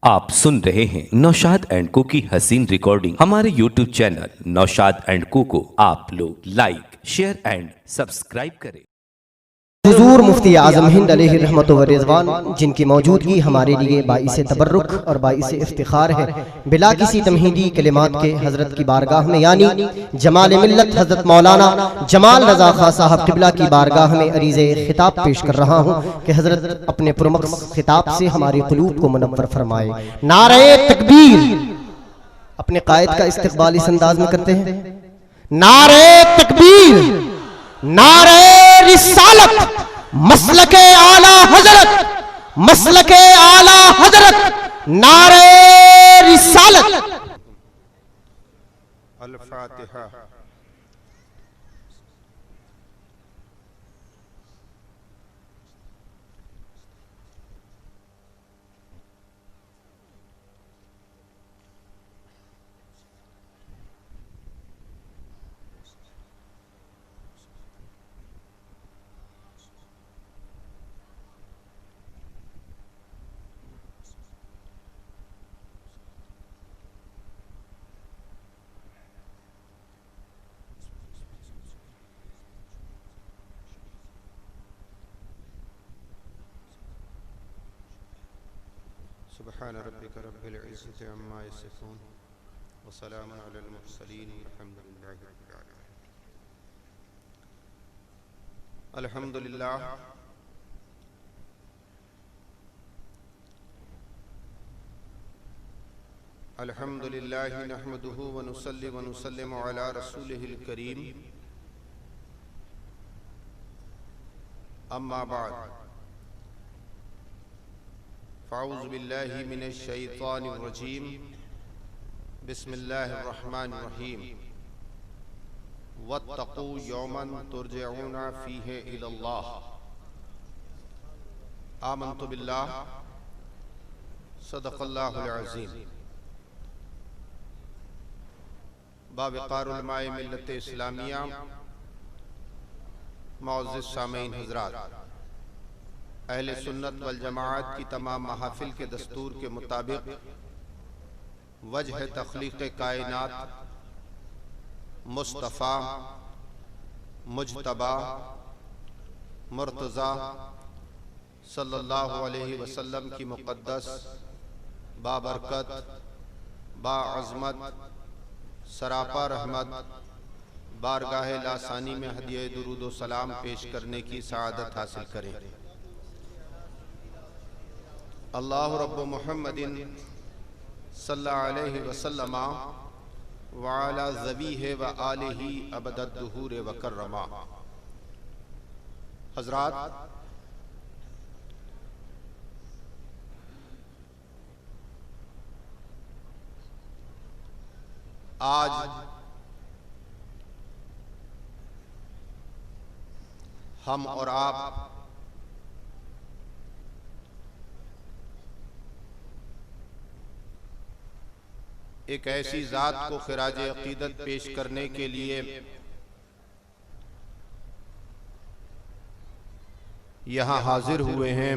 आप सुन रहे हैं नौशाद एंड को की हसीन रिकॉर्डिंग। हमारे YouTube चैनल नौशाद एंड को आप लोग लाइक, शेयर एंड सब्सक्राइब करें। हुजूर मुफ्ती आज़म हिंद अलैहि रहमत व रिज़वान, जिनकी मौजूदगी हमारे लिए बाइसे तबर्रुक और बाइसे इफ्तिखार है, बिला किसी तमहीदी कलिमात के हज़रत की बारगाह में यानी जमाल मिल्लत हज़रत मौलाना जमाल रज़ा खां साहब क़िबला की बारगाह में अरीज़े खिताब पेश कर रहा हूँ कि हज़रत अपने पुरमक्स खिताब से हमारी क़ुलूब को मुनव्वर फरमाए। नारे तकबीर। अपने कायद का इस्तक़बाल इस अंदाज में करते हैं, नारे तकबीर, नारे रिसालत, मसलके आला हजरत, मसलके आला हजरत, नारे रिसालत। अल-फातिहा। सुब्हान रब्बिका रब्बिल इज़्ज़ति अम्मा यसिफून व सलामुन अलल मुरसलीन वल्हम्दुलिल्लाहि रब्बिल आलमीन। अल्हम्दुलिल्लाह अल्हम्दुलिल्लाहि नहमदुहु व नुसल्ली व नुसल्लिमु अला रसूलिहिल करीम। अम्मा बाद फ़अऊज़ु बिल्लाहि मिनश शैतानिर रजीम। बिस्मिल्लाहिर रहमानिर रहीम। वत्तक़ू यौमन तुरजऊना फ़ीहि इलल्लाह। आमन्तु बिल्लाह सदक़ल्लाहुल अज़ीम। बावक़ार उलमाए मिल्लत इस्लामिया, मुअज़्ज़िज़ सामीईन हज़रात, अहले सुन्नत वल जमाअत की तमाम महफ़िल के दस्तूर के मुताबिक वजह तख्लीक़ कायनात मुस्तफ़ा मुज्तबा मुर्तज़ा सल्लल्लाहु अलैहि वसल्लम की मुक़द्दस बाबरकत बाअज़मत सरापा रहमत बारगाह लासानी में हदिया दुरूद व सलाम पेश करने की सआदत हासिल करें। अल्लाह रब्बु मुहम्मदिन सल्लल्लाहु अलैहि वसल्लम व अला ज़बीहि व आलिही अबदद दुहूर व कर्रमा। हज़रात, आज हम और आप एक ऐसी ज़ात को ख़िराज अक़ीदत पेश करने के लिए यहाँ हाजिर हुए हैं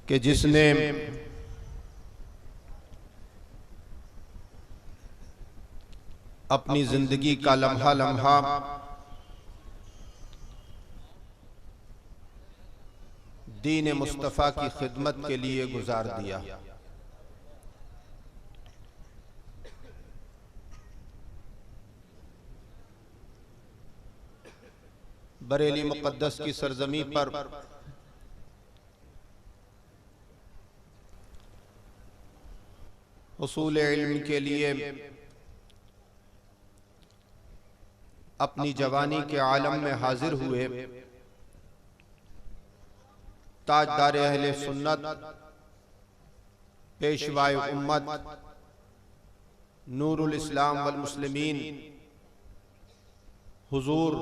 कि जिसने अपनी ज़िंदगी का लम्हा लम्हा दीन मुस्तफ़ा की खिदमत के लिए गुजार दिया। बरेली मुक़द्दस की सरजमी पर हुसूल इल्म के लिए अपनी जवानी के आलम में हाजिर हुए ताजदार अहले सुन्नत पेशवाए उम्मत नूरुल इस्लाम वल मुस्लिमीन हुजूर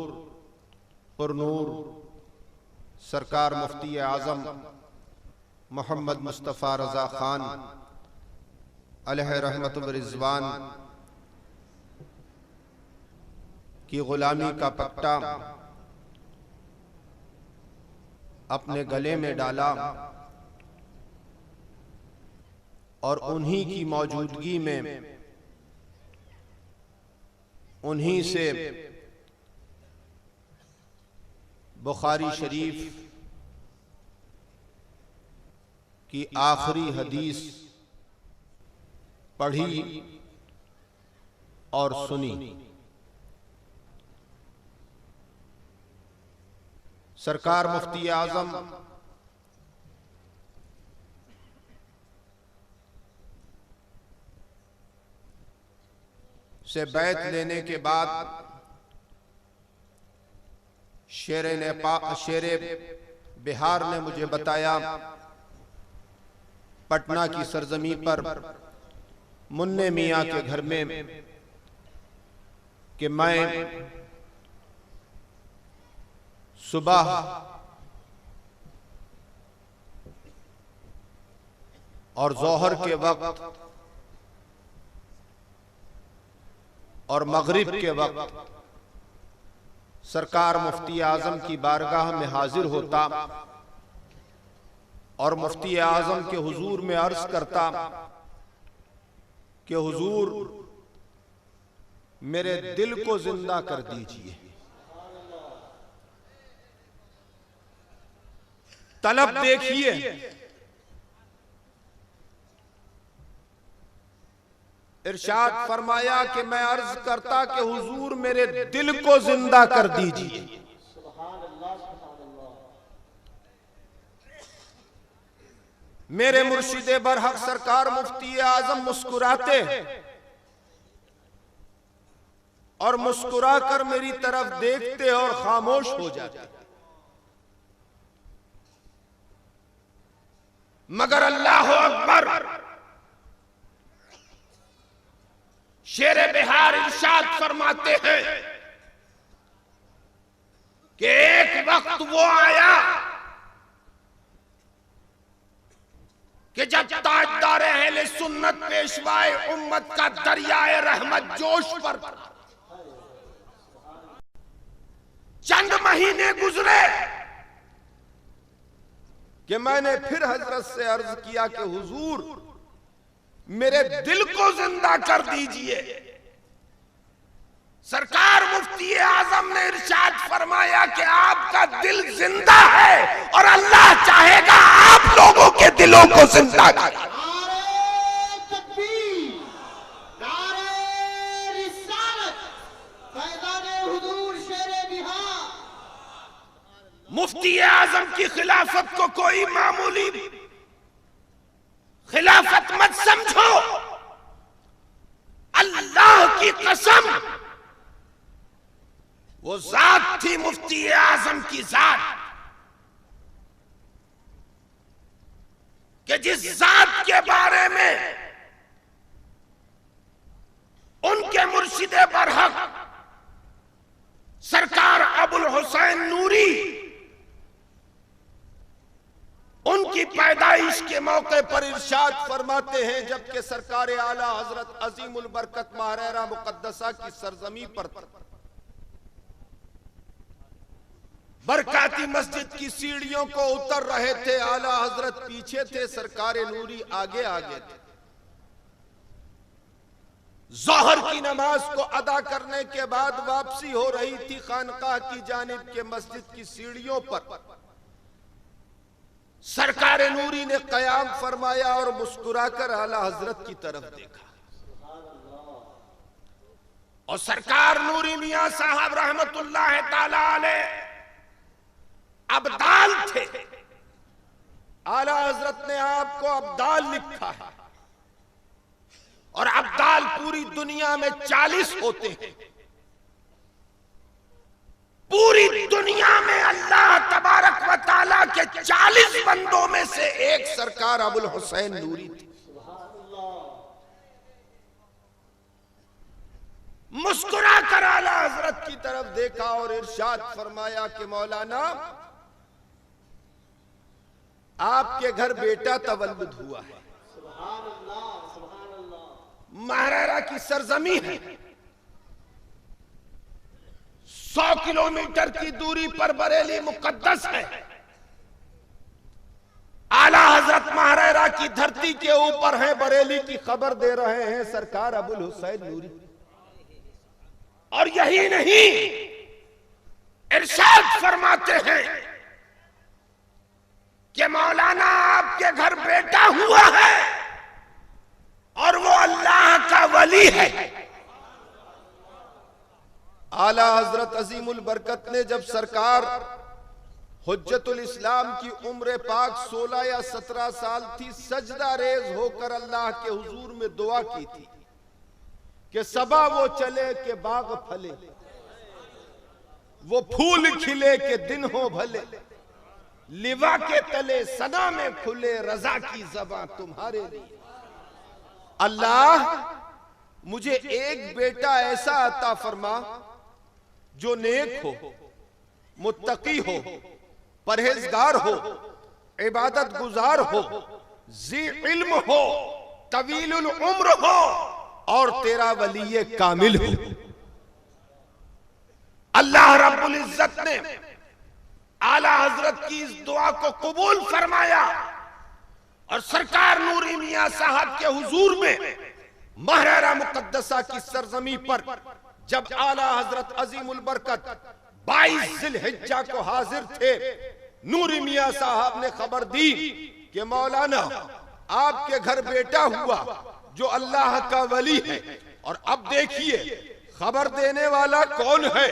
पुरनूर सरकार मुफ्ती आज़म मोहम्मद मुस्तफ़ा रज़ा ख़ान अलैहि रहमत व रिज़वान की ग़ुलामी का पट्टा अपने गले में डाला और उन्हीं की मौजूदगी में उन्हीं से बुखारी शरीफ की आखिरी हदीस पढ़ी और सुनी। सरकार मुफ्ती आजम से बैत लेने के बाद शेर बिहार ने मुझे बताया, पटना की सरजमी पर मुन्ने मियाँ के घर में, कि मैं सुबह और जोहर के वक्त और मगरिब के वक्त सरकार मुफ्ती आजम की बारगाह में हाजिर होता और मुफ्ती आजम के हुजूर में अर्ज करता कि हुजूर मेरे दिल को जिंदा कर दीजिए। तलब देखिए, इरशाद फरमाया कि मैं अर्ज करता कि हुजूर मेरे दिल को जिंदा कर दीजिए। मेरे मुर्शिदे बरहक सरकार मुफ्ती आजम मुस्कुराते और मुस्कुरा कर मेरी तरफ देखते और खामोश हो जाते, मगर अल्लाह अकबर, शेर बिहार इरशाद फरमाते हैं कि एक वक्त वो आया कि जब ताजदार अहले सुन्नत पेशवाए उम्मत का दरियाए रहमत जोश पर चंद महीने गुजरे कि मैंने फिर हजरत से अर्ज किया कि हुजूर मेरे दिल को जिंदा कर दीजिए। सरकार मुफ्ती आजम ने इरशाद फरमाया कि आपका दिल जिंदा है और अल्लाह चाहेगा आप लोगों के दिलों को जिंदा करे। मुफ्ती आजम की खिलाफत को कोई मामूली खिलाफत मत समझो। अल्लाह की कसम, वो जात थी मुफ्ती आजम की जात कि जिस जात के बारे में उनके मुर्शिदे बरहक सरकार अबुल हुसैन नूरी उनकी पैदाइश के मौके पर इरशाद फरमाते हैं, जबकि सरकार आला हजरत अजीमुल बरकत महरेरा मुकद्दसा की सरजमी पर बरकाती मस्जिद की सीढ़ियों को उतर रहे थे, आला हजरत पीछे थे, सरकार नूरी आगे आगे थे। जोहर की नमाज को अदा करने के बाद वापसी हो रही थी खानकाह की जानिब के मस्जिद की सीढ़ियों पर सरकार नूरी ने कयाम फरमाया और मुस्कुराकर आला हजरत की तरफ देखा और सरकार नूरी मियां साहब रहमतुल्लाह ताला अलैह अब्दाल थे। आला हजरत ने आपको अब्दाल लिखा है और अब्दाल पूरी दुनिया में 40 होते हैं। पूरी दुनिया में अल्लाह तबारक व ताला के 40 बंदों में से एक सरकार अबुल हुसैन नूरी थी। मुस्कुरा कर आला हजरत की तरफ देखा और इरशाद फरमाया कि मौलाना आपके घर बेटा तवल्लुद हुआ है। महरेरा की सरजमी है, 100 किलोमीटर की दूरी पर बरेली मुकद्दस है। की धरती के ऊपर हैं, बरेली की खबर दे रहे हैं सरकार अबुल हुसैन नूरी। और यही नहीं, इरशाद फरमाते हैं कि मौलाना आपके घर बेटा हुआ है और वो अल्लाह का वली है। आला हजरत अजीमुल बरकत ने जब सरकार हुज्जतुल इस्लाम की उम्र पाक 16 या 17 साल थी, सजदा रेज होकर अल्लाह के हुजूर में दुआ की थी कि सबा वो चले के बाग फले, वो फूल खिले के दिन हो भले, लिवा के तले सना में खुले, रजा की ज़बां तुम्हारे लिए। अल्लाह मुझे एक बेटा ऐसा अता फरमा जो नेक हो, मुत्तकी हो, परहेजगार हो, इबादत गुजार हो, जी इल्म हो, तवीलुल उम्र हो और तेरा वली कामिल हो। अल्लाह रब्बुल इज्जत ने आला हजरत की इस दुआ को कबूल फरमाया और सरकार नूरी मियां साहब के हुजूर में महरारा मुकद्दसा की सरजमी पर जब आला हजरत अजीमुल बरकत 22 जिलहिज्जा को हाजिर थे, नूरी मियां साहब ने खबर दी कि मौलाना आपके घर बेटा हुआ जो अल्लाह का वली है। और अब देखिए खबर देने वाला कौन है?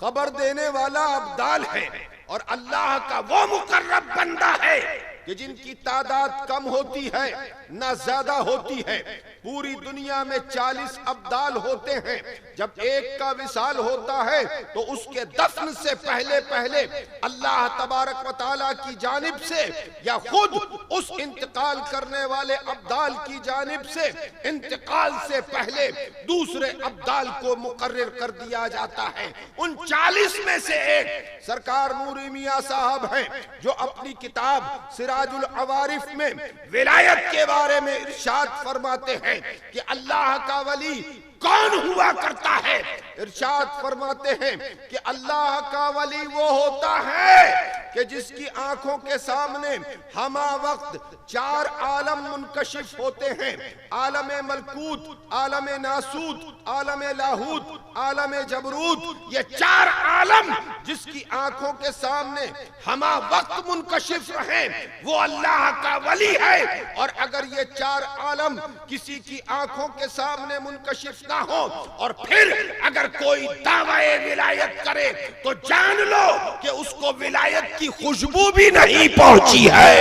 खबर देने वाला अब्दाल है और अल्लाह का वो मुकर्रब बंदा है कि जिनकी तादाद कम होती है ना ज्यादा होती है। पूरी दुनिया में 40 अब्दाल होते हैं। जब एक का विसाल होता है तो उसके दफन से पहले पहले अल्लाह तबारक व तआला की जानिब से या खुद उस इंतकाल करने वाले अब्दाल की जानिब से इंतकाल से पहले दूसरे अब्दाल को मुकर्रर कर दिया जाता है। उन 40 में से एक सरकार नूरी मियां साहब हैं जो अपनी किताब सिराजुल अवारिफ में विलायत के बारे में इरशाद फरमाते हैं कि अल्लाह का वली कौन हुआ करता है। इरशाद फरमाते हैं कि अल्लाह का वली वो होता है कि जिसकी आंखों के सामने हमा वक्त 4 आलम मुनकशिफ होते हैं, आलम मलकूत, आलम नासूत, आलम लाहूत, आलम जबरूत। ये 4 आलम जिसकी आंखों के सामने हमा वक्त मुनकशिफ रहे वो अल्लाह का वली है। और अगर ये 4 आलम किसी की आंखों के सामने मुनकशिफ ना हो और फिर अगर कोई दावाए विलायत करे तो जान लो कि उसको विलायत की खुशबू भी नहीं पहुंची है।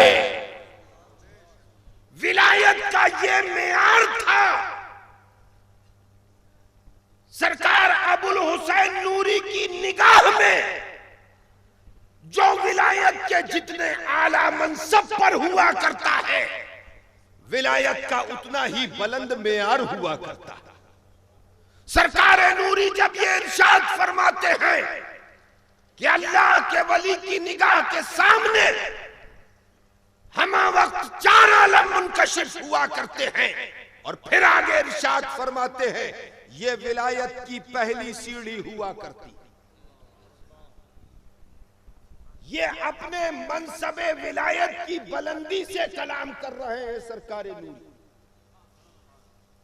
विलायत का ये मेयार था। सरकार अबुल हुसैन नूरी की निगाह में जो विलायत के जितने आला मनसब पर हुआ करता है, विलायत का उतना ही बुलंद मेयार हुआ करता है। सरकार नूरी जब ये इरशाद फरमाते हैं कि अल्लाह के वली की निगाह के सामने हमा वक्त 4 आलम मुनकशिफ हुआ करते हैं और फिर आगे इरशाद फरमाते हैं ये विलायत की पहली सीढ़ी हुआ करती। ये अपने मनसबे विलायत की बुलंदी से कलाम कर रहे हैं सरकार नूरी।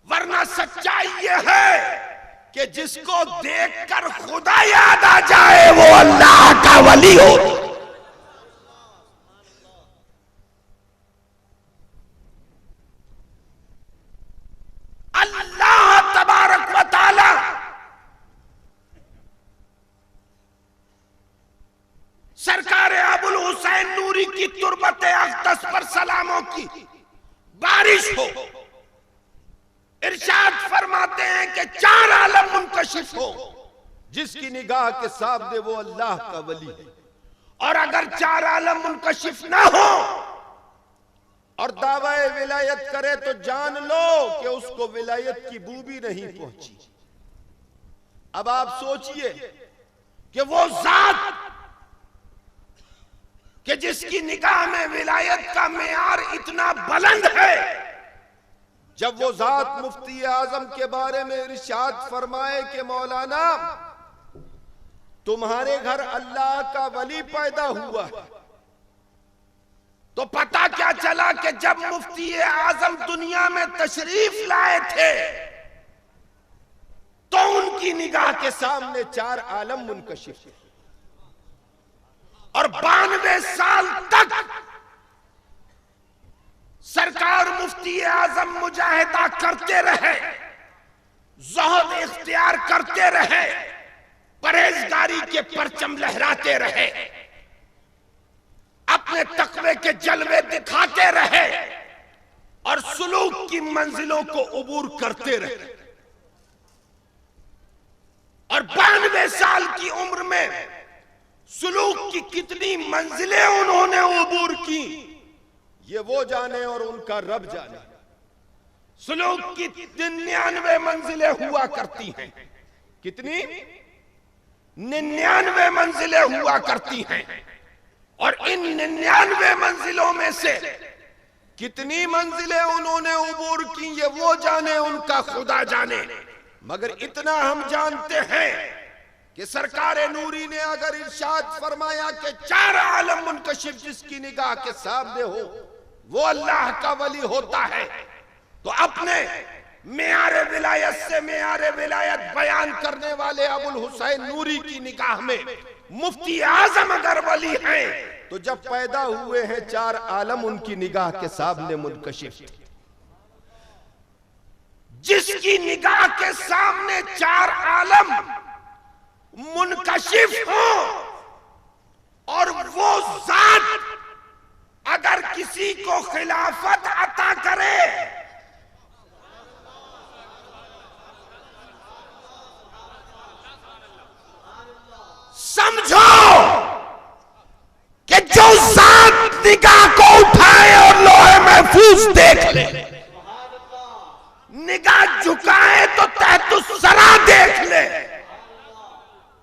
वरना सच्चाई ये है कि जिसको देखकर खुदा याद आ जाए वो अल्लाह का वली हो। अल्लाह तबारक व तआला सरकार अबुल हुसैन नूरी की तुरबत अक़दस पर सलामों की बारिश हो। इरशाद फरमाते हैं कि 4 आलम मुनकशिफ हो, जिसकी निगाह के सामने वो अल्लाह का वली है। और अगर 4 आलम मुनकशिफ ना हो और दावाए विलायत करे तो जान लो कि उसको विलायत की बू भी नहीं पहुंची। अब आप सोचिए कि वो जात कि जिसकी निगाह में विलायत का मेयार इतना बुलंद है, जब वो जात मुफ्ती आजम के बारे में इरशाद फरमाए कि मौलाना तुम्हारे घर अल्लाह का वली पैदा हुआ, तो पता क्या चला चला कि जब मुफ्ती आजम दुनिया में तशरीफ लाए थे तो उनकी निगाह के सामने 4 आलम मुनकशिफ थे और 92 साल तक सरकार मुफ्ती आजम मुजाहिदा करते रहे, ज़ुहद इख्तियार करते रहे, परहेजगारी के परचम लहराते रहे, अपने तकवे के जलवे दिखाते रहे और सुलूक की मंजिलों को उबूर करते रहे। और 92 साल की उम्र में सुलूक की कितनी मंजिलें उन्होंने उबूर की, ये वो जाने और उनका रब जाने। सुलूक की 99 मंजिलें हुआ करती हैं। कितनी? 99 मंजिलें हुआ करती हैं। और इन 99 मंजिलों में से कितनी मंजिलें उन्होंने उबूर की, ये वो जाने, उनका खुदा जाने। मगर इतना हम जानते हैं कि सरकार नूरी ने अगर इरशाद फरमाया कि 4 आलम मुनकशिफ जिसकी निगाह के सामने हो वो अल्लाह का वली होता है, तो अपने मेयारे विलायत से मेयारे विलायत बयान करने वाले अबुल हुसैन नूरी की निगाह में मुफ्ती आजम अगर वली हैं, तो जब पैदा हुए हैं 4 आलम उनकी निगाह के सामने मुनकशिफ। जिसकी निगाह के सामने 4 आलम मुनकशिफ हो और वो जात अगर किसी को खिलाफत अता करे, समझो कि जो जात निगाह को उठाए और लोहे महफूज देख ले, निगाह झुकाए तो तहतुस्सरा देख ले,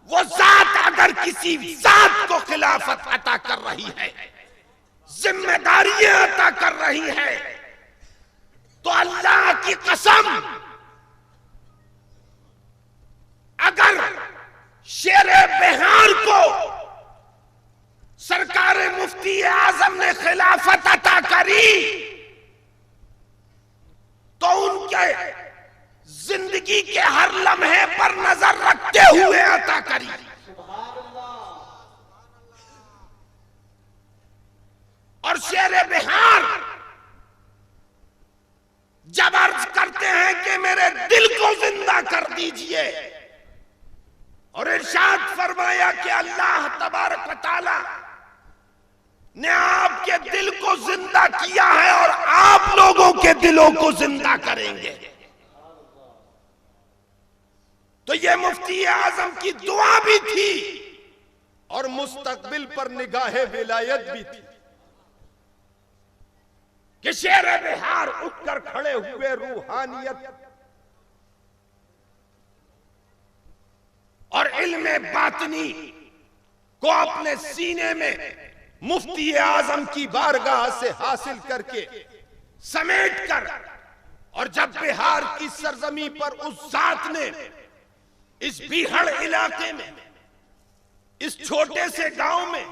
वो जात अगर किसी जात को खिलाफत अता कर रही है, जिम्मेदारियां अता कर रही है, तो अल्लाह की कसम अगर शेरे बिहार को सरकार मुफ्ती आजम ने खिलाफत अता करी तो उनके जिंदगी के हर लम्हे पर नजर रखते हुए अता करी। और शेरे बिहार जब अर्ज करते हैं कि मेरे दिल को जिंदा कर दीजिए, और इरशाद फरमाया कि अल्लाह तबारक व तआला ने आपके दिल को जिंदा किया है और आप लोगों के दिलों को जिंदा करेंगे, तो ये मुफ्ती आजम की दुआ भी थी और मुस्तकबिल पर निगाहे विलायत भी थी कि शेरे बिहार उठकर खड़े हुए, रूहानियत और इल्मे बातनी को अपने सीने में मुफ्ती आजम की बारगाह से हासिल करके समेट कर, और जब बिहार की सरजमी पर उस जात ने इस बीहड़ इलाके में, इस छोटे से गांव में,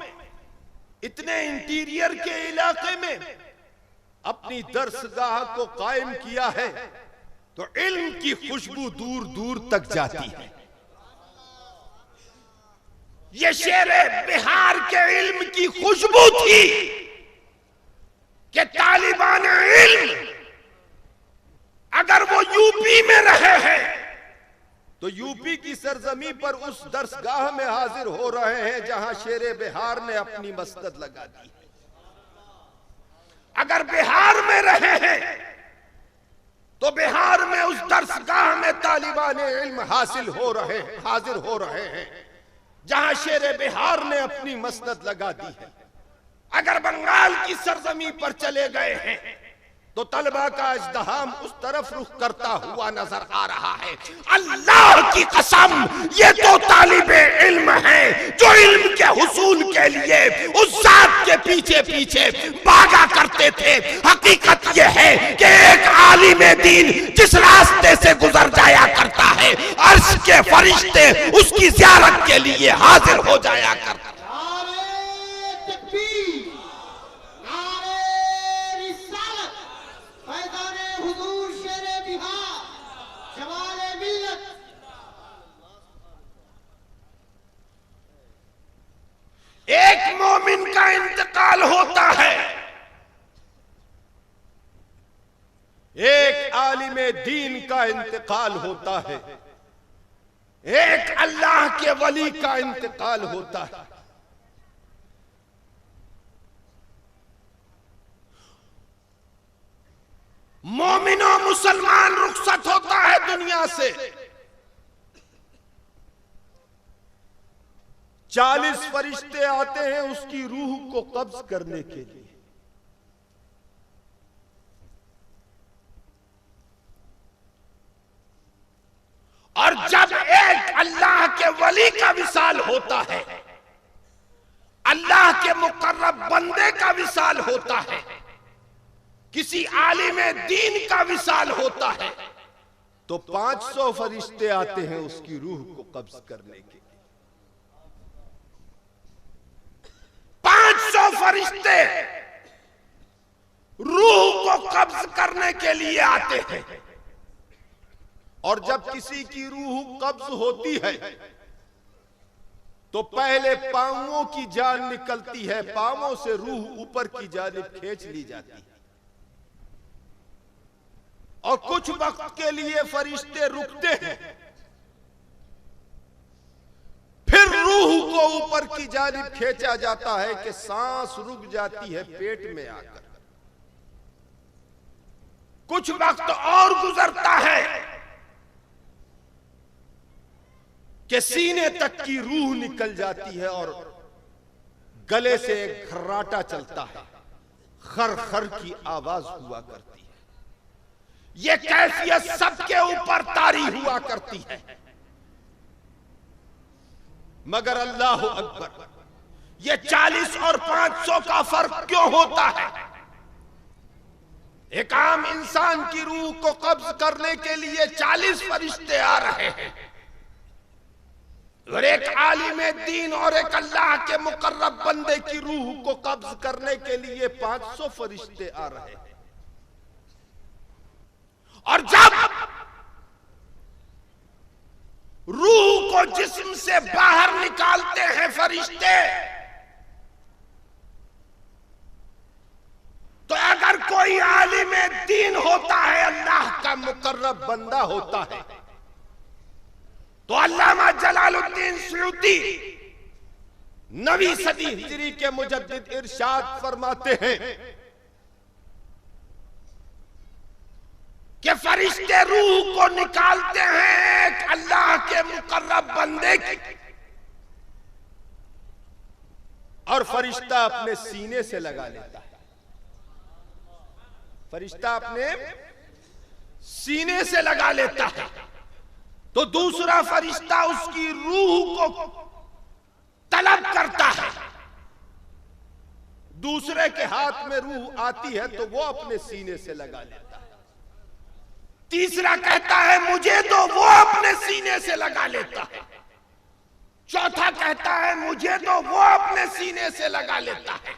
इतने इंटीरियर के इलाके में अपनी दरसगाह को कायम किया है, तो इल्म की खुशबू दूर दूर तक जाती है। ये शेरे बिहार के इल्म की खुशबू थी कि तालिबान इल्म अगर वो यूपी में रहे हैं तो यूपी की सरजमी पर उस दरसगाह में हाजिर हो रहे हैं जहां शेरे बिहार ने अपनी मस्जिद लगा दी है। अगर बिहार में रहे हैं तो बिहार में उस दरसगाह में तालिबान इल्म हाजिर हो रहे हैं जहां शेरे बिहार ने अपनी मस्जिद लगा दी है। अगर बंगाल की सरजमी पर चले गए हैं तो तलबा का इज़्दिहाम उस तरफ रुख करता हुआ नजर आ रहा है। अल्लाह की कसम, ये तो तालिबे इल्म हैं जो इल्म के हुसूल के लिए उस जात के पीछे पीछे भागा करते थे। हकीकत ये है कि एक आलिमे दीन जिस रास्ते से गुजर जाया करता है, अर्श के फरिश्ते उसकी ज़ियारत के लिए हाजिर हो जाया करते हैं। आलिम दीन का इंतकाल होता है, एक अल्लाह के वली का इंतकाल होता है। मोमिनो मुसलमान रुखसत होता है दुनिया से। 40 फरिश्ते आते हैं उसकी रूह को कब्ज करने के लिए। और जब एक अल्लाह के वली का विसाल होता है, अल्लाह के मुकर्रब बंदे का विसाल होता है, किसी आलिम दीन का विसाल होता है, तो 500 फरिश्ते आते हैं उसकी रूह को कब्ज करने के लिए। 500 फरिश्ते रूह को कब्ज करने के लिए आते हैं। और जब किसी की रूह कब्ज होती है तो पहले पांवों की जान निकलती है, पांवों से रूह ऊपर की जानिब खींच ली जाती है और कुछ वक्त के लिए फरिश्ते रुकते हैं, फिर रूह को ऊपर की जानिब खींचा जाता है कि सांस रुक जाती है पेट में आकर। कुछ वक्त और गुजरता है कि सीने तक की रूह निकल जाती है और गले से एक खर्राटा चलता है, खर खर की आवाज हुआ करती है। यह कैफियत सबके ऊपर तारी हुआ करती है, मगर अल्लाह अकबर, यह 40 और 500 का फर्क क्यों होता है? एक आम इंसान की रूह को कब्ज करने के लिए 40 फरिश्ते आ रहे हैं और एक आलिम दीन और एक अल्लाह के मुकर्रब बंदे की रूह को कब्ज करने के लिए 500 फरिश्ते आ रहे हैं। और जब रूह को जिस्म से बाहर निकालते हैं फरिश्ते, तो अगर कोई आलिम दीन होता है, अल्लाह का मुकर्रब बंदा होता है, तो अल्लामा जलालुद्दीन सुयूती 9वीं सदी हिजरी के मुजद्दिद इरशाद फरमाते हैं कि फरिश्ते रूह को निकालते हैं एक अल्लाह के मुकर्रब बंदे की, और फरिश्ता अपने सीने से लगा लेता है। फरिश्ता अपने सीने से लगा लेता है, तो दूसरा फरिश्ता उसकी रूह को तलब करता है। दूसरे के हाथ में रूह आती है तो वो अपने सीने से लगा लेता है। तीसरा कहता है मुझे तो, वो अपने सीने से लगा लेता है। चौथा कहता है मुझे तो, वो अपने सीने से लगा लेता है।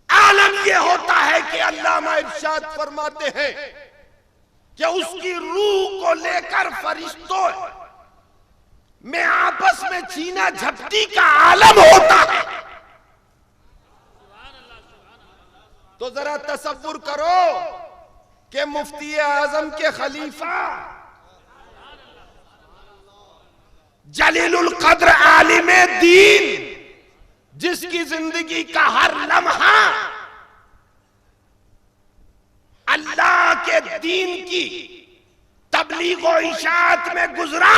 आलम यह होता है कि अल्लामा इरशाद फरमाते हैं कि उसकी रूह को लेकर फरिश्तों में आपस में छीना झपटी का आलम होता है। तो जरा तसव्वुर करो कि मुफ्ती आजम के खलीफा जलीलुल कद्र आलिम दीन, जिसकी जिंदगी का हर लम्हा अल्लाह के दीन की तबलीग और इशाअत में गुजरा,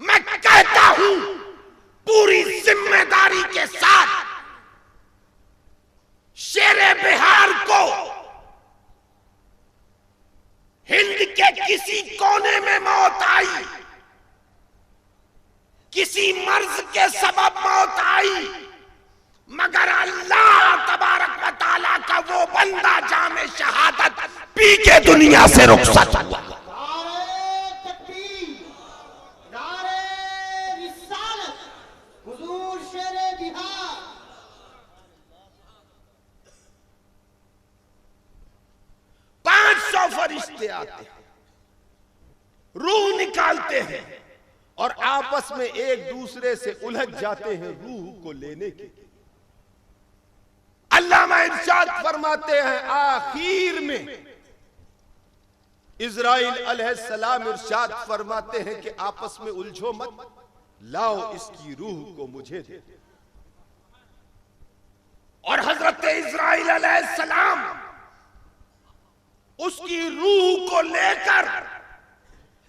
मैं कहता हूं पूरी जिम्मेदारी के साथ शेरे बिहार को हिंद के किसी कोने में मौत आई, किसी मर्ज के सबब मौत आई, मगर अल्लाह तबारक व तआला का वो बंदा जामे शहादत पी के दुनिया से रुखसत हुआ। फरिश्ते आते हैं, रूह निकालते हैं और आपस में एक दूसरे से उलझ जाते हैं रूह को लेने के। अल्लामा इरशाद फरमाते हैं आखिर में इज़राइल अलैहिस्सलाम इरशाद फरमाते हैं कि आपस में उलझो मत, लाओ इसकी रूह को मुझे दे। और हजरत इज़राइल अलैहिस्सलाम उसकी रूह को लेकर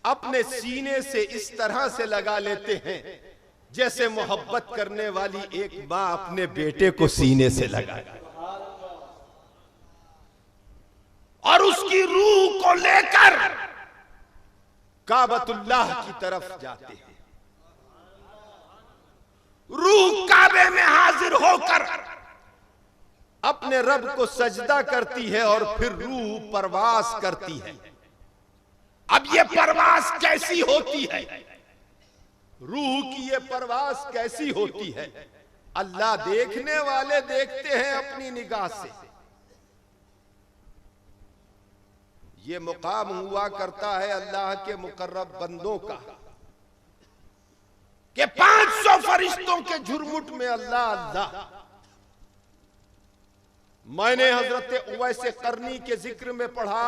अपने सीने से इस तरह से लगा लेते हैं जैसे मोहब्बत करने वाली एक मां अपने बेटे को सीने से लगाए, और उसकी रूह को लेकर काबतुल्लाह की तरफ जाते हैं। रूह काबे में हाजिर होकर अपने रब को सजदा करती है और फिर रूह परवास करती है। अब ये परवास कैसी होती है? रूह की ये परवास कैसी होती है? अल्लाह देखने वाले देखते हैं अपनी निगाह से। ये मुकाम हुआ करता है अल्लाह के मुकर्रब बंदों का कि 500 फरिश्तों के झुरमुट में अल्लाह अल्लाह। मैंने हजरत उवैस करनी के जिक्र में पढ़ा,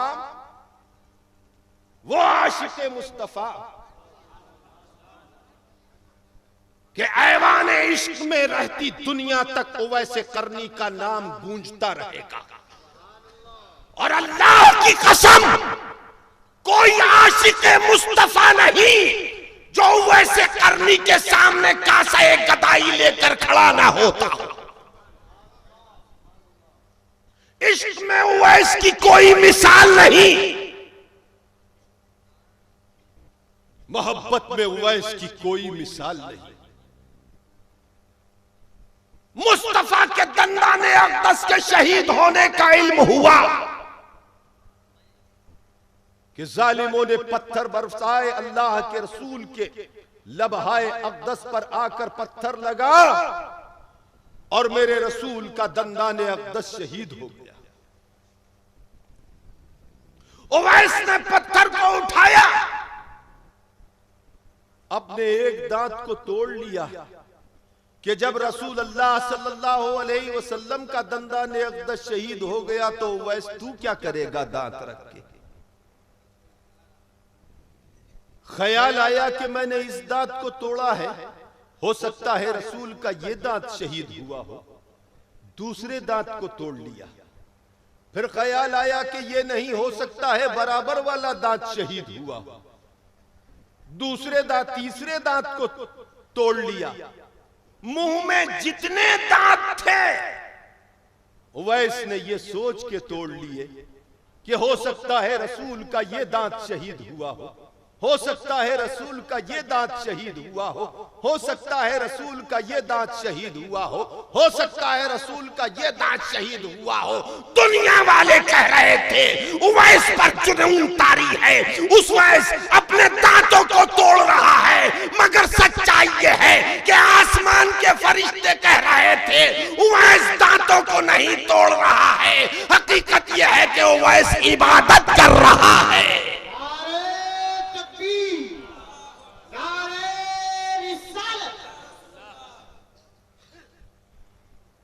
वो आशिक़े मुस्तफा कि ऐवान इश्क में रहती दुनिया तक उवैस करनी का नाम गूंजता रहेगा। और अल्लाह की कसम, कोई आशिक़े मुस्तफा नहीं जो उवैस करनी के सामने कासा गदाई लेकर खड़ा ना होता। इश्क में उवैस की कोई मिसाल नहीं, मोहब्बत में उवैस की कोई मिसाल नहीं। मुस्तफा के दंदाने अक़दस के शहीद होने का इल्म हुआ कि जालिमों ने पत्थर बरसाए, अल्लाह के रसूल के लबहाए अक़दस पर आकर पत्थर लगा और मेरे रसूल का दंदाने अक़दस शहीद हो गया। उवैस ने पत्थर को उठाया, अपने एक दांत को तोड़ लिया कि जब रसूल अल्लाह सल्लल्लाहु अलैहि वसल्लम का दंदाने अक़दस शहीद हो गया तो उवैस तू क्या करेगा दांत रख के? ख्याल आया कि मैंने इस दांत को तोड़ा है, हो सकता है रसूल का ये दांत शहीद हुआ हो। दूसरे दांत को तोड़ लिया। फिर ख्याल आया कि ये नहीं हो सकता है, बराबर वाला दांत शहीद हुआ हो। दूसरे दांत, तीसरे दांत को तोड़ लिया। मुंह में जितने दांत थे उवैस ने ये सोच के तोड़ लिए कि हो सकता है रसूल का ये दांत शहीद हुआ हो सकता है रसूल का ये दांत शहीद हुआ हो सकता है रसूल का ये दांत शहीद हुआ हो सकता है रसूल का ये दांत शहीद हुआ हो। दुनिया वाले कह रहे थे उवैस पर जुनून तारी है, उवैस अपने दांतों को तोड़ रहा है, मगर सच्चाई ये है कि आसमान के फरिश्ते कह रहे थे उवैस दांतों को नहीं तोड़ रहा है। हकीकत यह है कि उवैस इबादत कर रहा है।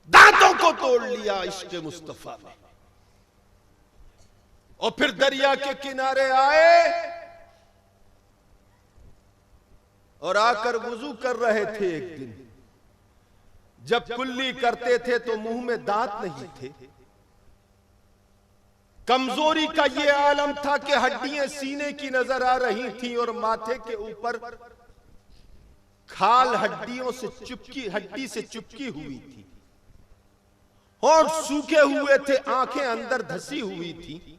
दांतों को तोड़ लिया इश्क मुस्तफा ने। और फिर दरिया के किनारे आए और आकर वुजू कर रहे थे। एक दिन जब कुल्ली करते थे तो मुंह में दांत नहीं थे। कमजोरी का ये आलम था कि हड्डियां सीने की नजर आ रही थी और माथे के ऊपर खाल हड्डियों से चिपकी हुई थी और सूखे हुए थे, आंखें अंदर धसी हुई थी,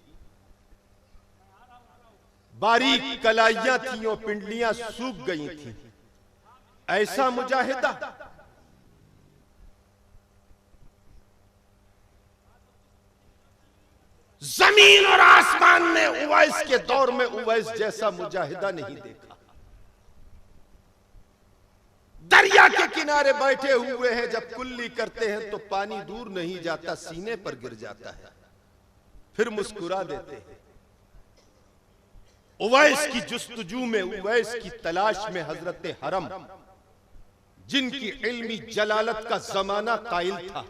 बारीक कलाइयां थी और पिंडलियां सूख गई थी। ऐसा मुजाहिदा जमीन और आसमान ने उवैस के दौर में उवैस जैसा मुजाहिदा नहीं देखा। दरिया के किनारे बैठे हुए हैं, जब कुल्ली करते हैं तो पानी दूर नहीं जाता, सीने पर गिर जाता है, फिर मुस्कुरा देते हैं। उवैस की जुस्तजू में, उवैस की तलाश में हजरत हरम, जिनकी इल्मी जलालत का जमाना कायल था,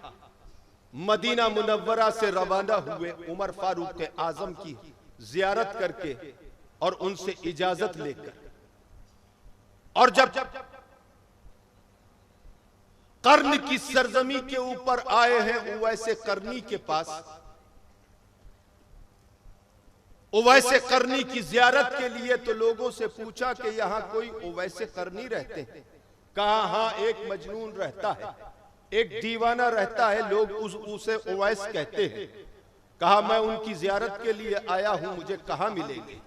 मदीना मुनव्वरा से रवाना हुए उमर फारूक आजम की जियारत करके और उनसे इजाजत लेकर, और जब कर्न की सरजमी के ऊपर आए हैं उवैसे करनी के पास, उवैसे करनी की जियारत के लिए, तो लोगों से पूछा कि यहां कोई उवैसे करनी रहते हैं? कहा हां, एक मजनून रहता है, एक दीवाना रहता है, लोग उसे उवैस कहते हैं। कहा मैं उनकी जियारत के लिए आया हूं, मुझे कहां मिलेंगे?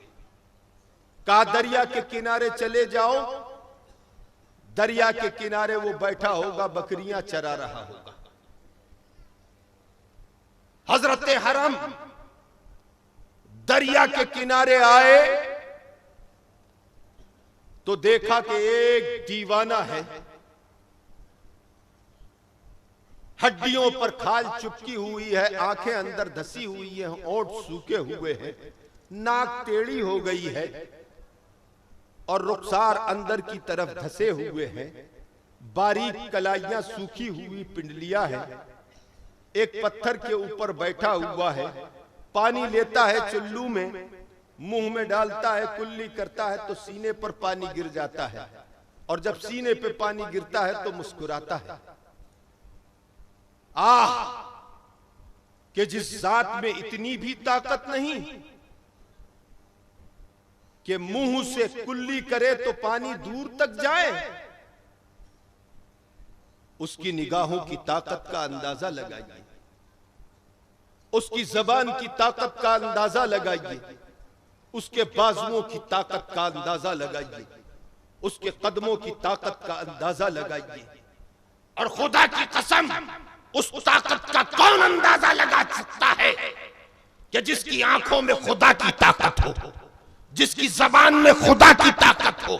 कहा दरिया के किनारे चले जाओ, दरिया के किनारे वो बैठा होगा, बकरियां चरा रहा होगा। हजरत हरम दरिया के किनारे आए तो देखा कि एक दीवाना है, हड्डियों पर खाल चुपकी हुई है, आंखें अंदर धसी हुई है, ओंठ सूखे हुए हैं, नाक टेढ़ी हो गई है और रुखसार अंदर की तरफ धसे हुए हैं, बारीक कलाइयां सूखी हुई पिंडलियां हैं। एक पत्थर के ऊपर बैठा हुआ है, पानी लेता है चुल्लू में, मुंह में डालता है, कुल्ली करता है तो सीने पर पानी गिर जाता है, और जब सीने पे पानी गिरता है तो मुस्कुराता है। कि जिस जात में इतनी भी ताकत नहीं कि मुंह से कुल्ली करे तो पानी दूर तक जाए, उसकी निगाहों की ताकत का अंदाजा लगाइए, उसकी जबान की ताकत का अंदाजा लगाइए, उसके बाजुओं की ताकत का अंदाजा लगाइए, उसके कदमों की ताकत का अंदाजा लगाइए। और खुदा की कसम, उस ताकत का कौन अंदाजा लगा सकता है कि जिसकी आंखों में खुदा की ताकत हो, जिसकी जबान में खुदा की ताकत हो,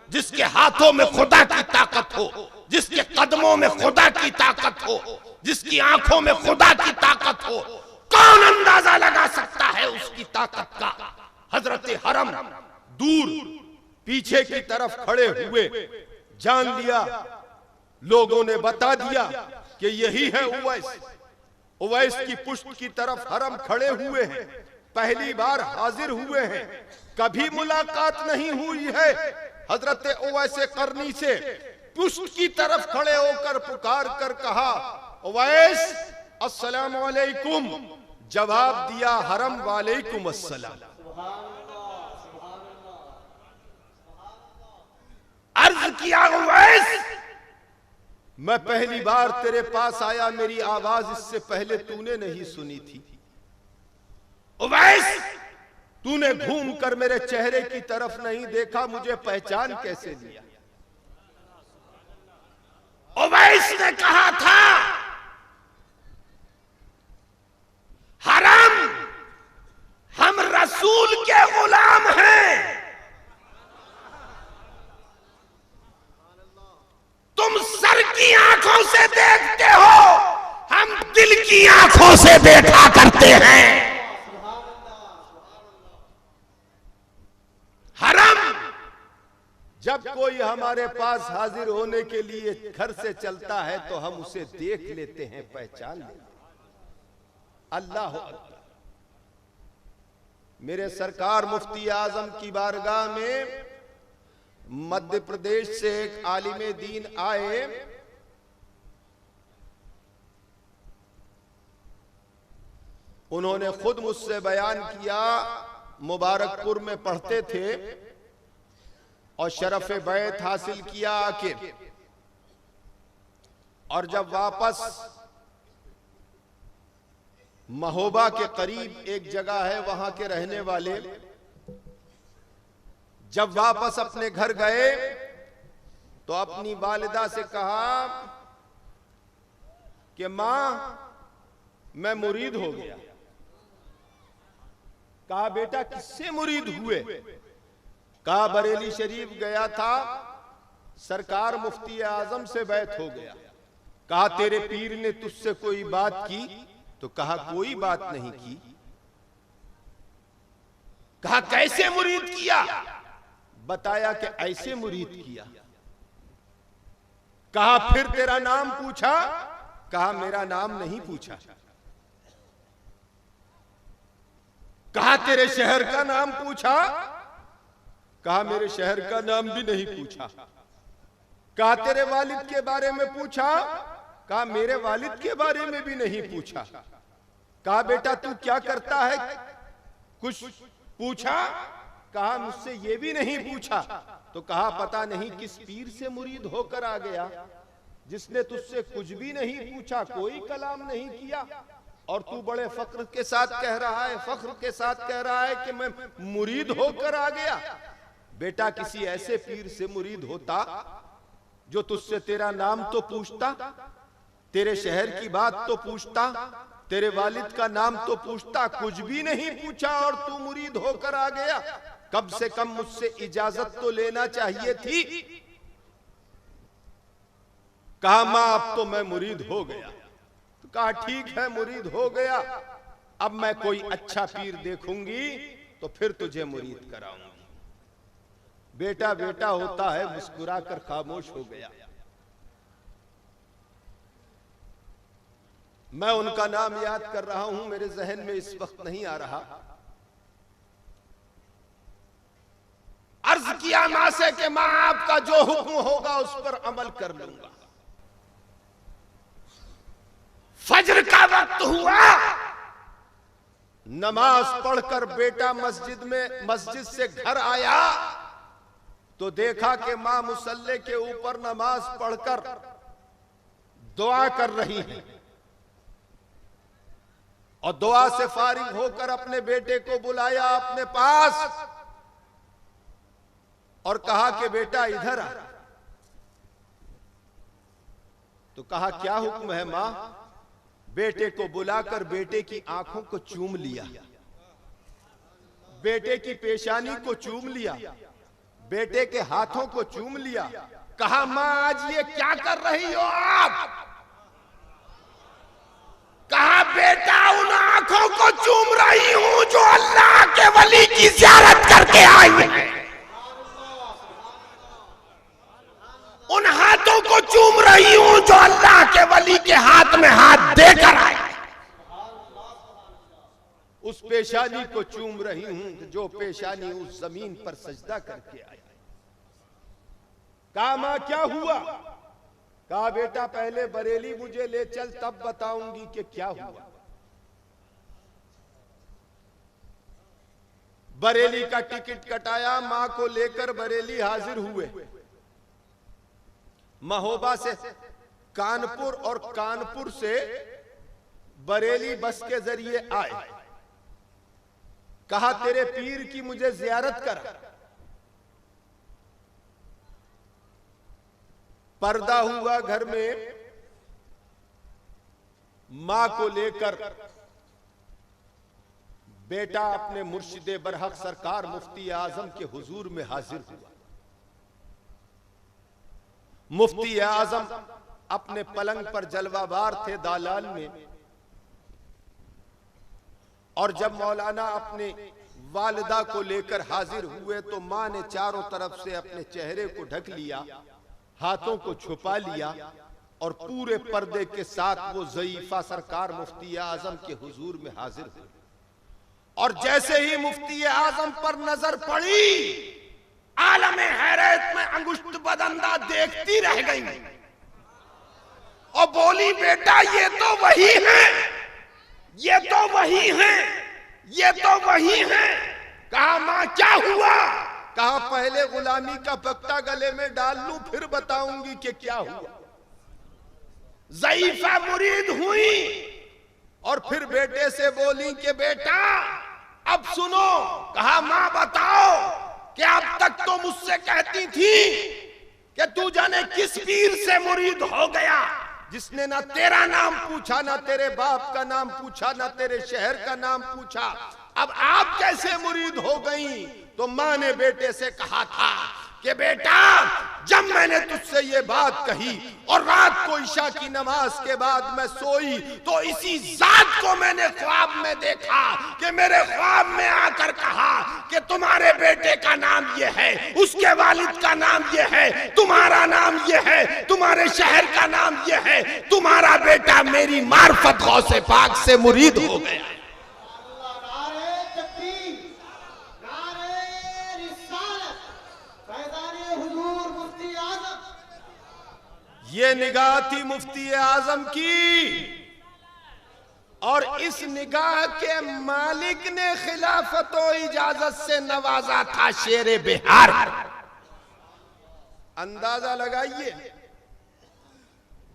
जिसके हाथों में खुदा की ताकत हो, जिसके कदमों में खुदा की ताकत हो, जिसकी आंखों में खुदा की ताकत हो, कौन अंदाजा लगा सकता है उसकी ताकत का? हजरत हरम दूर पीछे की तरफ खड़े हुए, जान लिया, लोगों ने बता दिया कि यही है उवैस। उवैस की पुष्ट की तरफ हरम खड़े हुए हैं, पहली बार हाजिर हुए हैं, कभी मुलाकात नहीं हुई है हजरत उवैस करनी से। पुष्ट की तरफ खड़े होकर पुकार कर कहा, उवैस अस्सलाम वालेकुम। जवाब दिया हरम, वालेकुम अस्सलाम। अर्ज किया, उवैस मैं पहली बार तेरे पास आया, मेरी आवाज इससे पहले तूने नहीं सुनी थी। उवैस तूने घूम कर मेरे चेहरे की तरफ नहीं देखा, मुझे पहचान कैसे लिया? उवैस ने कहा था, हरम हम रसूल के गुलाम हैं, तुम सर की आंखों से देखते हो, हम दिल की आंखों से देखा करते हैं। हरम जब कोई हमारे पास हाजिर होने के लिए घर से चलता है तो हम उसे देख लेते हैं, पहचान लेते हैं। अल्लाह अकबर। मेरे सरकार मुफ्ती आजम की बारगाह में मध्य प्रदेश से एक आलिमे दीन आए, उन्होंने खुद मुझसे बयान किया, मुबारकपुर में पढ़ते थे और शरफ बैत हासिल किया आके, और जब वापस महोबा के करीब एक जगह है, वहां के रहने वाले जब वापस अपने घर गए तो अपनी वालिदा से कहा कि मां मैं मुरीद हो गया। कहा बेटा किससे मुरीद हुए? कहा बरेली शरीफ गया था, सरकार मुफ्ती आजम से बैत हो गया। कहा तेरे पीर ने तुझसे कोई बात की? तो कहा कोई बात नहीं की। कहा कैसे मुरीद किया? बताया कि ऐसे मुरीद किया। कहा फिर तेरा नाम पूछा? कहा मेरा नाम नहीं पूछा। कहा तेरे शहर का नाम पूछा, कहा मेरे शहर का नाम भी नहीं पूछा। कहा तेरे वालिद के बारे में पूछा, कहा मेरे वालिद के बारे में भी नहीं पूछा। कहा बेटा तू क्या करता है, कुछ पूछा, कहा मुझसे ये भी नहीं पूछा। तो कहा पता नहीं किस पीर से मुरीद होकर आ गया जिसने तुझसे कुछ भी नहीं पूछा, कोई कलाम नहीं किया, और तू बड़े फख्र के साथ कह रहा है, फख्र के साथ कह रहा है कि मैं मुरीद होकर आ गया। बेटा किसी ऐसे पीर से मुरीद होता जो तुझसे तेरा नाम तो पूछता, तेरे शहर की बात तो पूछता, तेरे वालिद का नाम तो पूछता, कुछ भी नहीं पूछा और तू मुरीद होकर आ गया। कम से कम मुझसे इजाजत तो लेना चाहिए थी। कहा मां अब तो मैं मुरीद हो गया। तो कहा ठीक है मुरीद हो गया, अब मैं कोई अच्छा पीर देखूंगी तो फिर तुझे मुरीद कराऊंगी। बेटा बेटा होता है, मुस्कुराकर खामोश हो गया। मैं उनका नाम याद कर रहा हूं, मेरे जहन में इस वक्त नहीं आ रहा। अर्ज किया मां से कि मां आपका जो हुक्म होगा उस पर अमल कर लूंगा। फजर का वक्त हुआ, नमाज पढ़कर बेटा मस्जिद से घर आया तो देखा कि मां मुसल्ले के ऊपर नमाज पढ़कर दुआ कर रही है, और दुआ से फारिग होकर अपने बेटे को बुलाया अपने पास और कहा कि बेटा इधर आ। तो कहा क्या हुक्म है मां। बेटे को बुलाकर बेटे की आंखों को चूम लिया, बेटे की पेशानी को चूम लिया, बेटे के हाथों को चूम लिया। कहा मां आज ये क्या कर रही हो आप। कहा बेटा उन आंखों को चूम रही हूं जो अल्लाह के वली की ज़ियारत करके आई है, उन हाथों को चूम रही हूं जो अल्लाह के वली के हाथ में हाथ देकर आए, उस पेशानी को चूम रही हूं जो पेशानी उस जमीन पर सजदा करके आई। कहा मां क्या हुआ। कहा बेटा पहले बरेली मुझे ले चल तब बताऊंगी कि क्या हुआ। बरेली का टिकट कटाया, मां को लेकर बरेली हाजिर हुए। महोबा से कानपुर और कानपुर से बरेली बस के जरिए आए। कहा तेरे पीर की मुझे जियारत करा। पर्दा हुआ घर में, मां को लेकर बेटा अपने मुर्शिदे बरहक सरकार मुफ्ती आजम के हुजूर में हाजिर हुआ। मुफ्ती आजम अपने पलंग पर जलवाबार थे दालान में, और जब मौलाना अपने वालिदा को लेकर हाजिर हुए तो मां ने चारों तरफ से अपने चेहरे को ढक लिया, हाथों को छुपा लिया, और पूरे पर्दे के साथ वो ज़ईफा सरकार मुफ्ती आजम के हुजूर में हाजिर हुए। और जैसे ही मुफ्ती आजम पर नजर पड़ी, आलमे हैरत में अंगुष्ठ बदंदा देखती रह गई और बोली बेटा ये तो वही है, ये तो वही है, ये तो वही है। कहा मां क्या हुआ। कहा पहले गुलामी का पत्ता गले में डाल लूं फिर बताऊंगी कि क्या हुआ। ज़ईफा मुरीद हुई और फिर बेटे से बोली कि बेटा अब सुनो। कहा मां बताओ कि अब तक तो मुझसे कहती थी कि तू जाने किस पीर से मुरीद हो गया जिसने ना तेरा नाम पूछा, ना तेरे बाप का नाम पूछा, ना तेरे शहर का नाम पूछा। अब आप कैसे मुरीद हो गई। तो मां ने बेटे से कहा था कि बेटा जब मैंने तुझसे ये बात कही और रात को इशा की नमाज के बाद मैं सोई तो इसी जात को मैंने ख्वाब में देखा कि मेरे ख्वाब में आकर कहा कि तुम्हारे बेटे का नाम ये है, उसके वालिद का नाम ये है, तुम्हारा नाम ये है, तुम्हारे शहर का नाम ये है, तुम्हारा बेटा मेरी मार्फत गौसे पाक से मुरीद हो गया। ये निगाह थी मुफ्ती आजम की, और इस निगाह के मालिक ने खिलाफत और इजाजत से नवाजा था शेरे बिहार। अंदाजा लगाइए,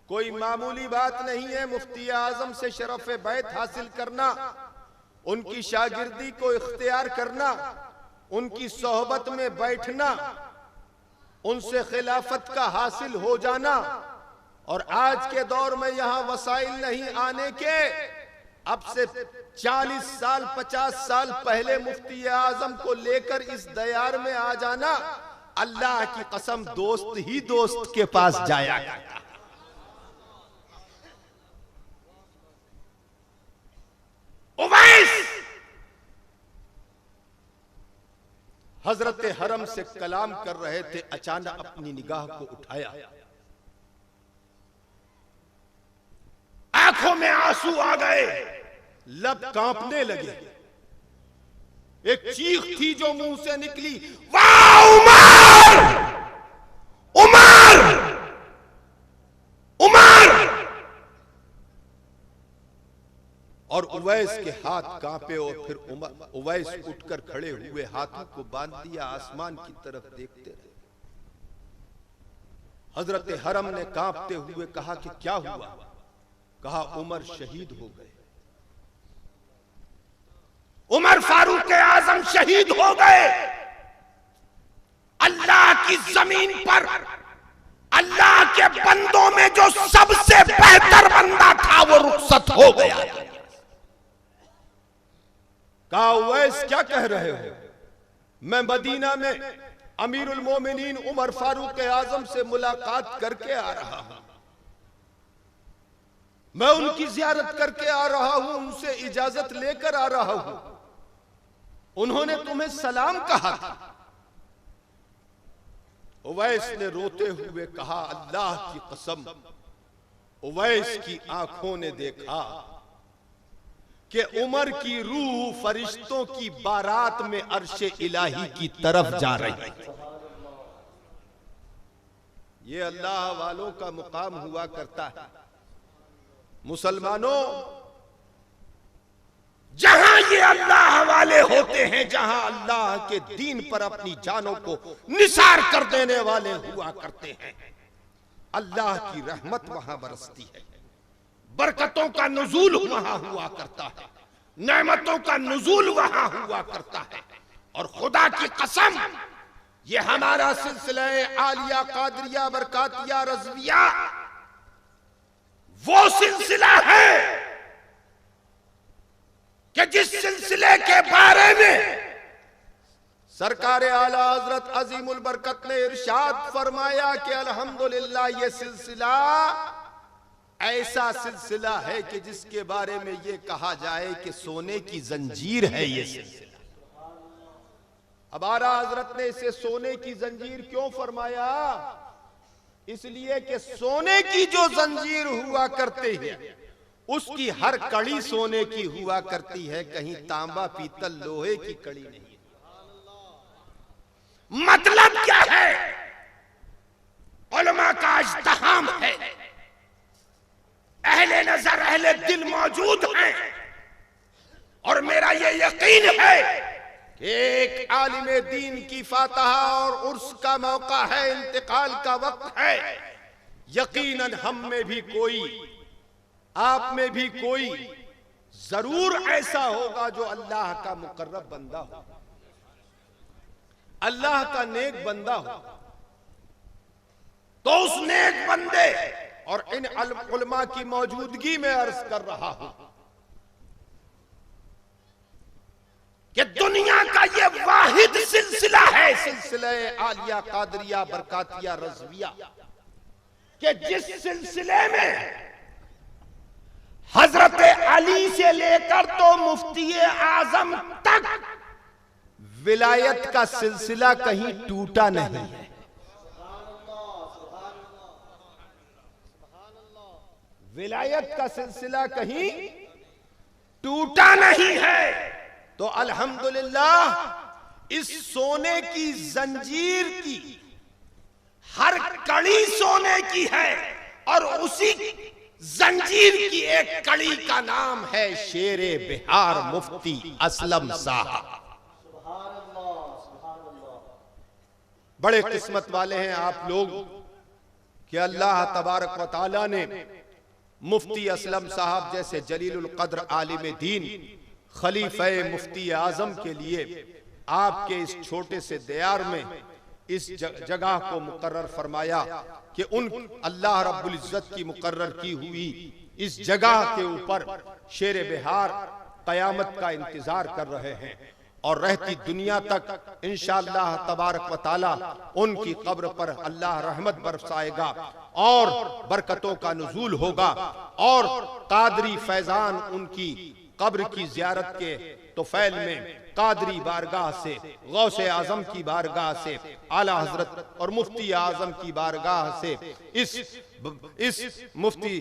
कोई मामूली बात नहीं है मुफ्ती आजम से शरफ बैत हासिल करना, उनकी शागिर्दी को इख्तियार करना, उनकी सोहबत में बैठना, उनसे खिलाफत का हासिल हो जाना। और आज के दौर में यहां वसाइल नहीं आने के, अब से 40 साल 50 साल पहले मुफ्ती आजम को लेकर इस दयार में आ जाना, अल्लाह की कसम दोस्त ही दोस्त के पास जाया करता। उवैस हजरत हरम से कलाम कर रहे थे, अचानक अपनी निगाह को उठाया, आंखों में आंसू आ गए, लब कांपने लगे। एक चीख थी जो मुंह से निकली, वाह उमर, उमर, उमर। और उवैस के हाथ कांपे और फिर उवैस उठकर खड़े हुए, हाथों को बांध दिया, आसमान की तरफ देखते रहे। हजरत हरम ने कांपते हुए कहा कि क्या हुआ? कहा उमर शहीद हो गए, उमर फारूक आजम शहीद हो गए। अल्लाह की जमीन पर अल्लाह के बंदों में जो सबसे बेहतर बंदा था वो रुखसत हो गया। कहा उवैस क्या कह रहे हो? मैं मदीना में अमीरुल मोमिनीन उमर फारूक आजम से मुलाकात करके आ रहा हूं, मैं उनकी जियारत करके आ रहा हूं, उनसे इजाजत लेकर आ रहा हूं। उन्होंने तुम्हें सलाम कहा था। उवैस ने रोते हुए कहा, अल्लाह की कसम, उवैस की आंखों ने देखा कि उमर की रूह फरिश्तों की बारात में अर्शे इलाही की तरफ जा रही है। ये अल्लाह वालों का मुकाम हुआ करता है। मुसलमानों, जहां ये अल्लाह वाले होते हैं, जहां अल्लाह के दीन पर अपनी जानों को निसार कर देने वाले हुआ करते हैं, अल्लाह की रहमत वहां बरसती है, बरकतों का नुज़ूल वहां हुआ करता है, नेमतों का नुज़ूल वहां हुआ करता है। और खुदा की कसम, ये हमारा सिलसिला आलिया कादरिया बरकातिया रज़विया वो सिलसिला है कि जिस सिलसिले के बारे में सरकार आला हजरत अजीमुल बरकत ने इरशाद फरमाया कि अल्हम्दुलिल्लाह ये सिलसिला ऐसा सिलसिला है कि जिसके बारे में ये कहा जाए कि सोने की जंजीर है ये सिलसिला। अब आला हजरत ने इसे सोने की जंजीर क्यों फरमाया? इसलिए कि सोने की जो जंजीर हुआ करती है उसकी हर कड़ी सोने की हुआ करती है, कहीं तांबा पीतल लोहे की कड़ी नहीं। मतलब क्या है? उलमा का इज्तिहाम है, अहले नजर अहले दिल मौजूद हैं, और मेरा ये यकीन है कि एक आलिम दीन की फातहा और उर्स का मौका है, इंतकाल का वक्त है। यकीनन हम में भी कोई, आप में भी कोई जरूर ऐसा होगा जो अल्लाह का मुकर्रब बंदा हो, अल्लाह का नेक बंदा हो। तो उस नेक बंदे और इन उलमा की मौजूदगी में अर्ज कर रहा हूं कि दुनिया का ये वाहिद सिलसिला है, सिलसिला आलिया कादरिया बरकातिया रज़विया, कि जिस सिलसिले में हजरत अली से लेकर तो मुफ्ती आजम तक विलायत का सिलसिला कहीं टूटा नहीं है। विलायत का सिलसिला कहीं टूटा नहीं है। तो अल्हम्दुलिल्लाह इस सोने की जंजीर की हर कड़ी सोने की है, और उसी जंजीर की एक कड़ी का नाम है शेरे बिहार मुफ्ती असलम साहब। बड़े किस्मत वाले हैं आप लोग कि अल्लाह तबारक व तआला ने मुफ्ती असलम साहब जैसे जलीलुल कद्र आलिम दीन खलीफे मुफ्ती आजम के लिए आपके इस छोटे से दयार में इस जगह को मुकर्रर फरमाया कि उन अल्लाह रब्बुल इज्जत की मुकर्रर की हुई इस जगह के ऊपर शेर बिहार कयामत का इंतजार कर रहे हैं और रहती दुनिया तक इंशाअल्लाह तबारक व तआला उनकी कब्र पर अल्लाह रहमत बरसाएगा और बरकतों का नुज़ूल होगा और कादरी फैजान उनकी कब्र की जियारत के तोफैल में कादरी बारगाह से गौसे आजम की बारगाह से आला हजरत और मुफ्ती आजम की बारगाह से इस मुफ्ती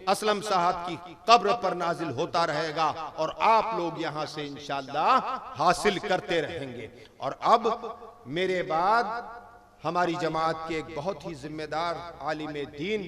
असलम साहब की कब्र पर नाजिल होता रहेगा और आप लोग यहाँ से इंशाअल्लाह हासिल करते रहेंगे। और अब मेरे बाद हमारी जमात के एक बहुत ही जिम्मेदार आलिम दीन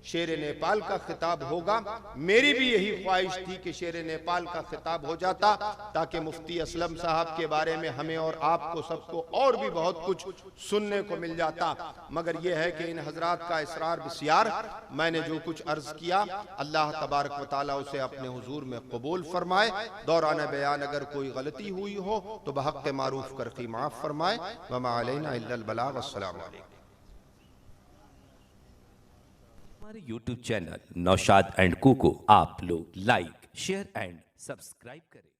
शेर नेपाल का खिताब होगा। मेरी भी यही ख्वाहिश थी कि शेर नेपाल का खिताब हो जाता ताकि मुफ्ती असलम साहब के बारे में हमें और आपको सबको और भी बहुत कुछ सुनने को मिल जाता, मगर यह है कि इन हजरात का इसरार बसियार। मैंने जो कुछ अर्ज किया अल्लाह तबारक व तआला उसे अपने हुजूर में कबूल फरमाए। दौरान बयान अगर कोई गलती हुई हो तो बहक़ मारूफ करके माफ़ फरमाए। वमा अलैना इल्लल बलाग। अस्सलामु अलैकुम। हमारे YouTube चैनल नौशाद एंड कू को आप लोग लाइक शेयर एंड सब्सक्राइब करें।